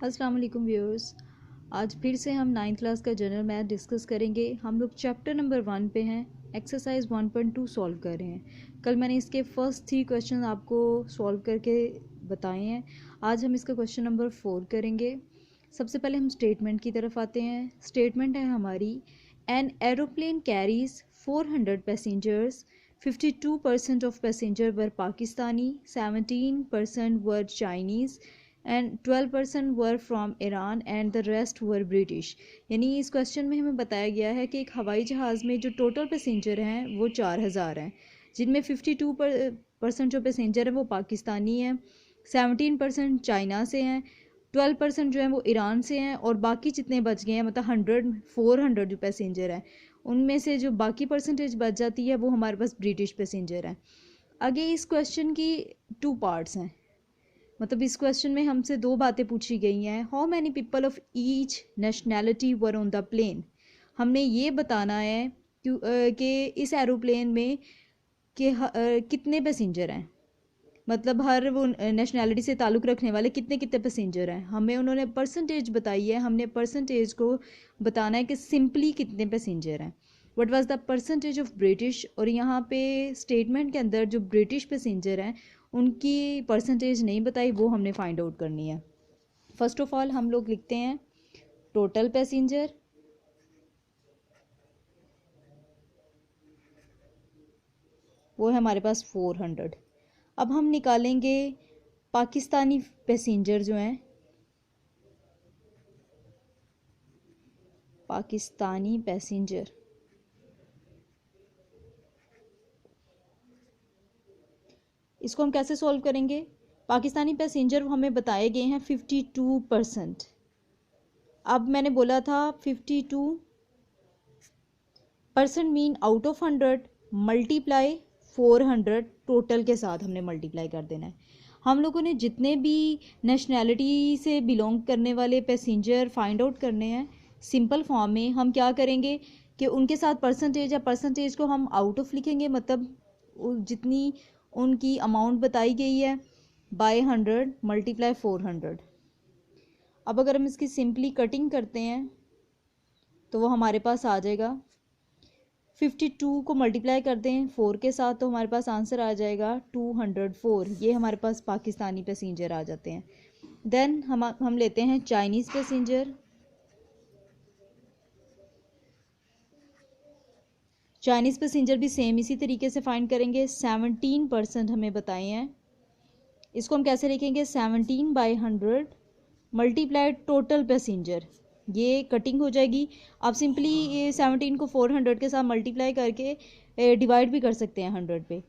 अस्सलाम वालेकुम व्यूअर्स। आज फिर से हम 9th क्लास का जनरल मैथ डिस्कस करेंगे। हम लोग चैप्टर नंबर 1 पे हैं, एक्सरसाइज 1.2 सॉल्व कर रहे हैं। कल मैंने इसके फर्स्ट 3 क्वेश्चन आपको सॉल्व करके बताए हैं। आज हम इसका क्वेश्चन नंबर 4 करेंगे। सबसे पहले हम स्टेटमेंट की तरफ आते हैं। स्टेटमेंट है हमारी, an aeroplane carries 400 passengers, 52% of passenger were Pakistani, 17% were Chinese and 12% were from Iran and the rest were British. यानी इस क्वेश्चन में हमें बताया गया है कि एक हवाई जहाज़ में जो टोटल पैसेंजर हैं वो 4000 हैं, जिनमें 52% जो पैसेंजर हैं वो पाकिस्तानी हैं, 17% चाइना से हैं, 12% जो है वो ईरान से हैं, और बाकी जितने बच गए हैं मतलब 400 जो पैसेंजर हैं उनमें से जो बाकी परसेंटेज बच जाती है वो हमारे पास ब्रिटिश पैसेंजर हैं। आगे इस क्वेश्चन की 2 पार्ट्स हैं, मतलब इस क्वेश्चन में हमसे 2 बातें पूछी गई हैं। How many people of each nationality were on the plane. हमने ये बताना है कि इस एरोप्लेन में कितने पैसेंजर हैं, मतलब हर वो नेशनैलिटी से ताल्लुक़ रखने वाले कितने कितने पैसेंजर हैं। हमें उन्होंने परसेंटेज बताई है, हमने परसेंटेज को बताना है कि सिंपली कितने पैसेंजर हैं। What was the percentage of British, और यहाँ पे स्टेटमेंट के अंदर जो ब्रिटिश पैसेंजर हैं उनकी परसेंटेज नहीं बताई, वो हमने फाइंड आउट करनी है। फर्स्ट ऑफ ऑल हम लोग लिखते हैं टोटल पैसेंजर, वो है हमारे पास 400। अब हम निकालेंगे पाकिस्तानी पैसेंजर जो हैं, पाकिस्तानी पैसेंजर इसको हम कैसे सॉल्व करेंगे। पाकिस्तानी पैसेंजर हमें बताए गए हैं 52%। अब मैंने बोला था 52% mean out of 100 multiply 400 total के साथ हमने मल्टीप्लाई कर देना है। हम लोगों ने जितने भी नेशनैलिटी से बिलोंग करने वाले पैसेंजर फाइंड आउट करने हैं, सिंपल फॉर्म में हम क्या करेंगे कि उनके साथ परसेंटेज या परसेंटेज को हम आउट ऑफ लिखेंगे, मतलब जितनी उनकी अमाउंट बताई गई है बाय 100 मल्टीप्लाई 400। अब अगर हम इसकी सिंपली कटिंग करते हैं तो वो हमारे पास आ जाएगा 52 को मल्टीप्लाई करते हैं 4 के साथ तो हमारे पास आंसर आ जाएगा 204। ये हमारे पास पाकिस्तानी पैसेंजर आ जाते हैं। देन हम लेते हैं चाइनीज़ पैसेंजर। चाइनीज़ पैसेंजर भी सेम इसी तरीके से फाइंड करेंगे। 17% हमें बताए हैं, इसको हम कैसे लिखेंगे 17/100 मल्टीप्लाई टोटल पैसेंजर। ये कटिंग हो जाएगी। आप सिंपली 17 को 400 के साथ मल्टीप्लाई करके डिवाइड भी कर सकते हैं 100 पे,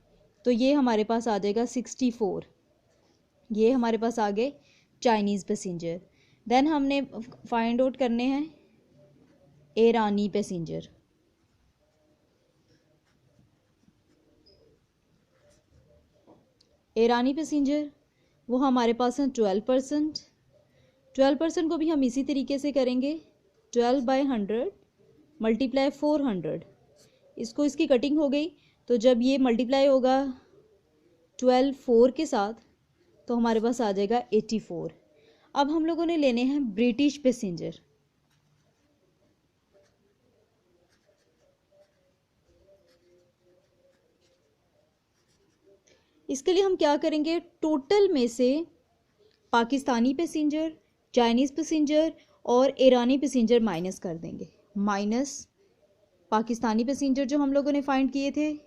तो ये हमारे पास आ जाएगा 64। ये हमारे पास आ गए चाइनीज़ पैसेंजर। देन हमने फाइंड आउट करने हैं ईरानी पैसेंजर। ईरानी पैसेंजर वो हमारे पास हैं 12%। 12% को भी हम इसी तरीके से करेंगे 12/100 मल्टीप्लाई 400। इसको इसकी कटिंग हो गई, तो जब ये मल्टीप्लाई होगा 12 4 के साथ तो हमारे पास आ जाएगा 84। अब हम लोगों ने लेने हैं ब्रिटिश पैसेंजर। इसके लिए हम क्या करेंगे, टोटल में से पाकिस्तानी पैसेंजर, चाइनीज़ पैसेंजर और ईरानी पैसेंजर माइनस कर देंगे। माइनस पाकिस्तानी पैसेंजर जो हम लोगों ने फाइंड किए थे,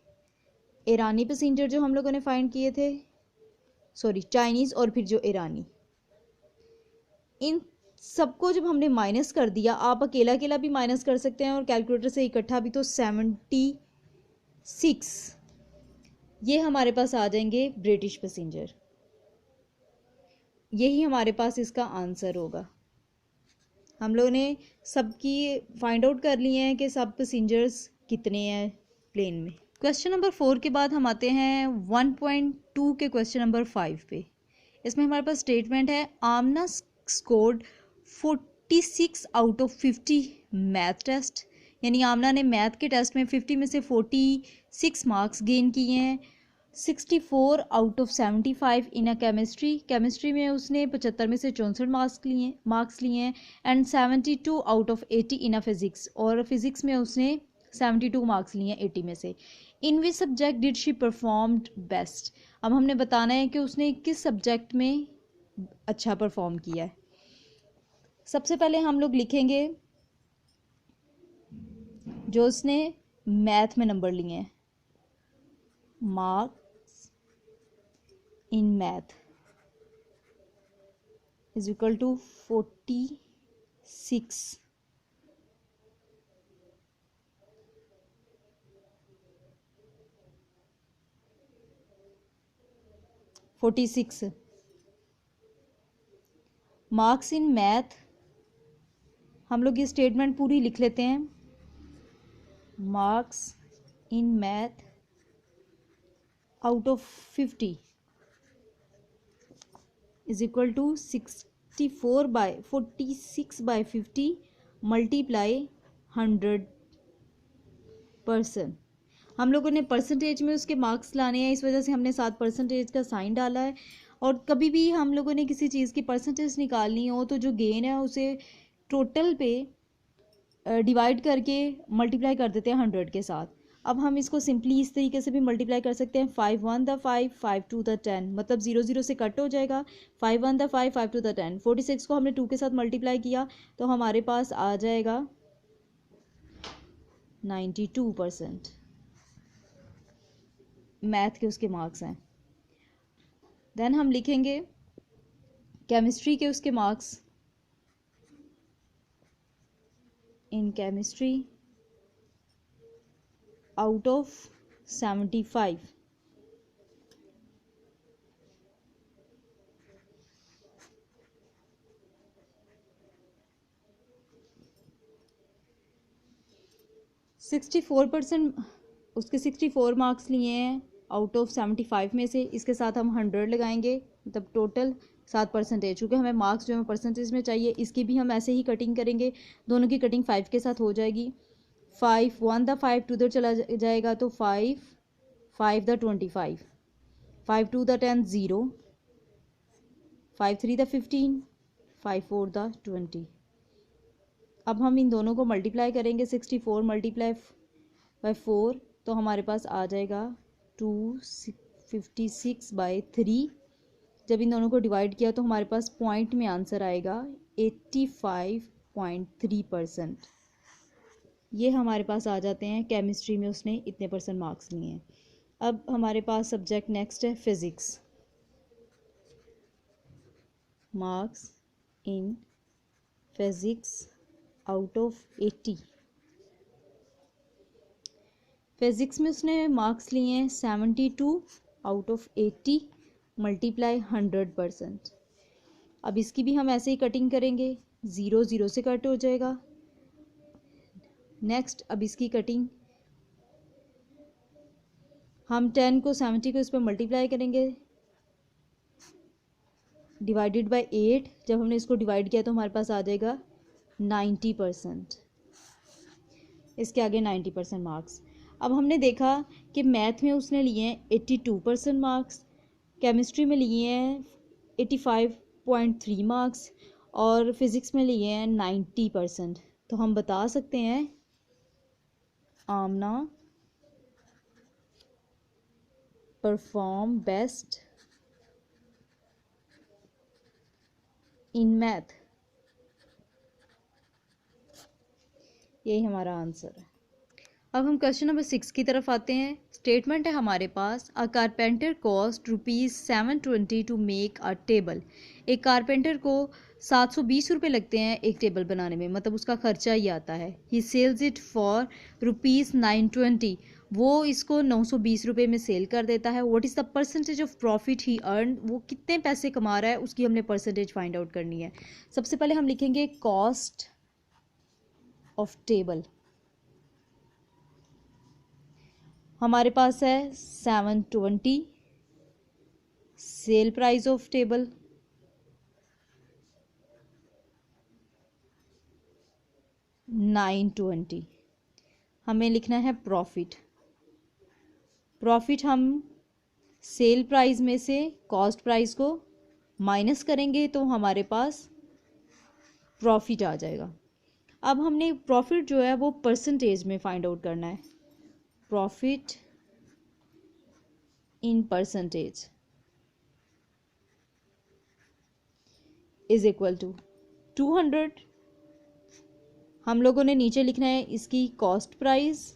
ईरानी पैसेंजर जो हम लोगों ने फाइंड किए थे, सॉरी चाइनीज़ और फिर जो ईरानी, इन सबको जब हमने माइनस कर दिया, आप अकेला अकेला भी माइनस कर सकते हैं और कैलकुलेटर से इकट्ठा भी, तो 76 ये हमारे पास आ जाएंगे ब्रिटिश पैसेंजर। यही हमारे पास इसका आंसर होगा। हम लोगों ने सबकी फाइंड आउट कर लिए हैं कि सब पैसेंजर्स कितने हैं प्लेन में। क्वेश्चन नंबर 4 के बाद हम आते हैं 1.2 के क्वेश्चन नंबर 5 पे। इसमें हमारे पास स्टेटमेंट है, Aamna scored 46 out of 50 math test. यानी आमना ने मैथ के टेस्ट में 50 में से 46 मार्क्स गेन किए हैं। 64 out of 75 in a chemistry में उसने 75 में से 64 मार्क्स लिए हैं। And 72 out of 80 in a physics, और फिजिक्स में उसने 72 मार्क्स लिए हैं 80 में से। In which subject did she performed best. अब हमने बताना है कि उसने किस सब्जेक्ट में अच्छा परफॉर्म किया है। सबसे पहले हम लोग लिखेंगे जो उसने मैथ में नंबर लिए हैं, marks in math is equal to 46। Marks in math, हम लोग ये स्टेटमेंट पूरी लिख लेते हैं। Marks in math out of 50 is equal to 46/50 multiply 100%। हम लोगों ने परसेंटेज में उसके मार्क्स लाने हैं, इस वजह से हमने 7% का साइन डाला है। और कभी भी हम लोगों ने किसी चीज़ की परसेंटेज निकालनी हो तो जो गेन है उसे टोटल पे डिवाइड करके मल्टीप्लाई कर देते हैं 100 के साथ। अब हम इसको सिंपली इस तरीके से भी मल्टीप्लाई कर सकते हैं, 5 1 द 5 5 2 द 10, मतलब 0 0 से कट हो जाएगा। 5 1 द 5 5 2 द 10, 46 को हमने 2 के साथ मल्टीप्लाई किया तो हमारे पास आ जाएगा 92%। मैथ के उसके मार्क्स हैं। देन हम लिखेंगे केमिस्ट्री के उसके marks in chemistry out of 75। उसके 64 मार्क्स लिए हैं आउट ऑफ 75 में से। इसके साथ हम 100 लगाएंगे, मतलब टोटल 7%। चूँकि हमें मार्क्स जो है परसेंटेज में चाहिए, इसकी भी हम ऐसे ही कटिंग करेंगे। दोनों की कटिंग 5 के साथ हो जाएगी। 5 1 द 5 2 चला जाएगा तो 5 5 द 25, 5 2 द 10 0, 5 3 द 15, 5 4 द 20। अब हम इन दोनों को मल्टीप्लाई करेंगे, 64 मल्टीप्लाई बाई 4 तो हमारे पास आ जाएगा 256/3। जब इन दोनों को डिवाइड किया तो हमारे पास पॉइंट में आंसर आएगा 85.3%। ये हमारे पास आ जाते हैं केमिस्ट्री में उसने इतने परसेंट मार्क्स लिए हैं। अब हमारे पास सब्जेक्ट नेक्स्ट है physics. Marks in physics out of 80। Physics में उसने मार्क्स लिए हैं 72 आउट ऑफ 80 मल्टीप्लाई 100%। अब इसकी भी हम ऐसे ही कटिंग करेंगे, 0 0 से कट हो जाएगा। नेक्स्ट अब इसकी कटिंग हम 10 को 70 को इस पर मल्टीप्लाई करेंगे, डिवाइडेड बाय 8। जब हमने इसको डिवाइड किया तो हमारे पास आ जाएगा 90%। इसके आगे 90% मार्क्स। अब हमने देखा कि मैथ में उसने लिए हैं 82% मार्क्स, केमिस्ट्री में लिए हैं 85.3 मार्क्स और फिज़िक्स में लिए हैं 90%। तो हम बता सकते हैं आमना परफॉर्म बेस्ट इन मैथ। यही हमारा आंसर है। अब हम क्वेश्चन नंबर 6 की तरफ आते हैं। स्टेटमेंट है हमारे पास, a carpenter cost ₹720 to make a table. एक कारपेंटर को 720 रुपये लगते हैं एक टेबल बनाने में, मतलब उसका खर्चा ही आता है। ही सेल्स इट फॉर ₹920। वो इसको 920 रुपये में सेल कर देता है। What is the percentage of profit he earn. वो कितने पैसे कमा रहा है उसकी हमने परसेंटेज फाइंड आउट करनी है। सबसे पहले हम लिखेंगे कॉस्ट ऑफ टेबल। हमारे पास है 720, सेल प्राइस ऑफ टेबल 920। हमें लिखना है प्रॉफिट। प्रॉफिट हम सेल प्राइस में से कॉस्ट प्राइस को माइनस करेंगे तो हमारे पास प्रॉफिट आ जाएगा। अब हमने प्रॉफिट जो है वो परसेंटेज में फाइंड आउट करना है। Profit in percentage is equal to 200। हम लोगों ने नीचे लिखना है इसकी कॉस्ट प्राइस,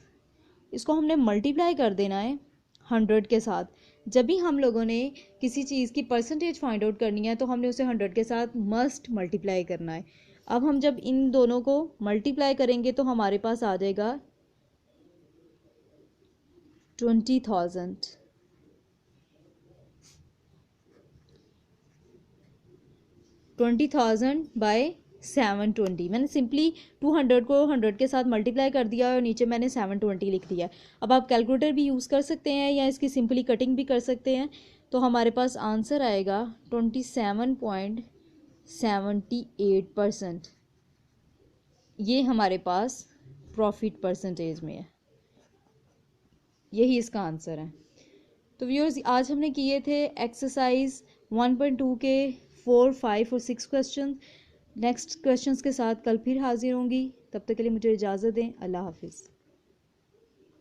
इसको हमने मल्टीप्लाई कर देना है 100 के साथ। जब भी हम लोगों ने किसी चीज़ की परसेंटेज फाइंड आउट करनी है तो हमने उसे 100 के साथ मस्ट मल्टीप्लाई करना है। अब हम जब इन दोनों को मल्टीप्लाई करेंगे तो हमारे पास आ जाएगा 20,000। 20,000 बाय 720। मैंने सिंपली 200 को 100 के साथ मल्टीप्लाई कर दिया और नीचे मैंने 720 लिख दिया। अब आप कैलकुलेटर भी यूज़ कर सकते हैं या इसकी सिंपली कटिंग भी कर सकते हैं। तो हमारे पास आंसर आएगा 27.78%। ये हमारे पास प्रॉफिट परसेंटेज में है, यही इसका आंसर है। तो व्यूअर्स, आज हमने किए थे एक्सरसाइज 1.2 के 4, 5 और 6 क्वेश्चन। नेक्स्ट क्वेश्चंस के साथ कल फिर हाजिर होंगी। तब तक के लिए मुझे इजाज़त दें। अल्लाह हाफिज़।